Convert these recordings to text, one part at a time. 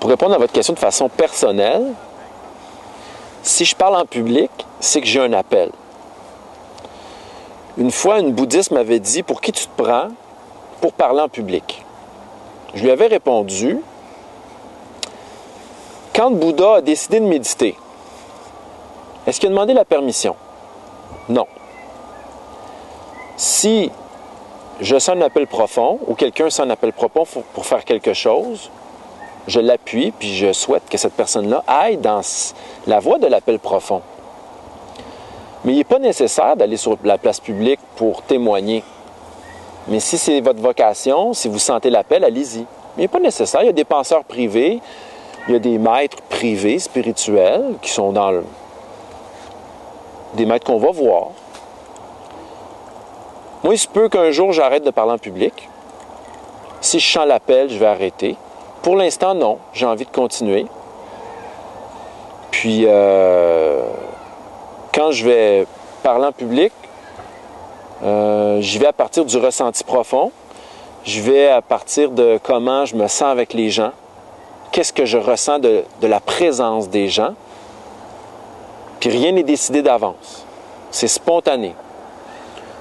pour répondre à votre question de façon personnelle, si je parle en public, c'est que j'ai un appel. Une fois, une bouddhiste m'avait dit « Pour qui tu te prends pour parler en public? » Je lui avais répondu « Quand Bouddha a décidé de méditer, est-ce qu'il a demandé la permission? Non. Si je sens un appel profond ou quelqu'un sent un appel profond pour faire quelque chose, je l'appuie puis je souhaite que cette personne-là aille dans la voie de l'appel profond. Mais il n'est pas nécessaire d'aller sur la place publique pour témoigner. Mais si c'est votre vocation, si vous sentez l'appel, allez-y. Mais il n'est pas nécessaire. Il y a des penseurs privés, il y a des maîtres privés, spirituels, qui sont dans des maîtres qu'on va voir. Moi, il se peut qu'un jour, j'arrête de parler en public. Si je sens l'appel, je vais arrêter. Pour l'instant, non. J'ai envie de continuer. Puis, quand je vais parler en public, j'y vais à partir du ressenti profond. Je vais à partir de comment je me sens avec les gens. Qu'est-ce que je ressens de la présence des gens. Puis rien n'est décidé d'avance. C'est spontané.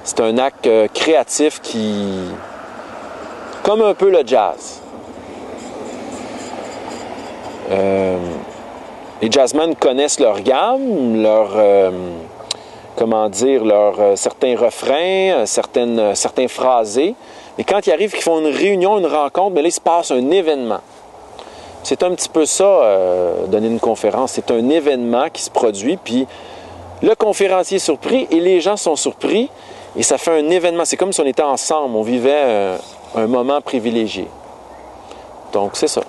C'est un acte créatif qui... comme un peu le jazz. Les jazzmen connaissent leur gamme, certains refrains, certains phrasés. Et quand il arrive qu'ils font une réunion, une rencontre, bien là, il se passe un événement. C'est un petit peu ça, donner une conférence. C'est un événement qui se produit, puis le conférencier est surpris et les gens sont surpris. Et ça fait un événement. C'est comme si on était ensemble, on vivait un moment privilégié. Donc, c'est ça.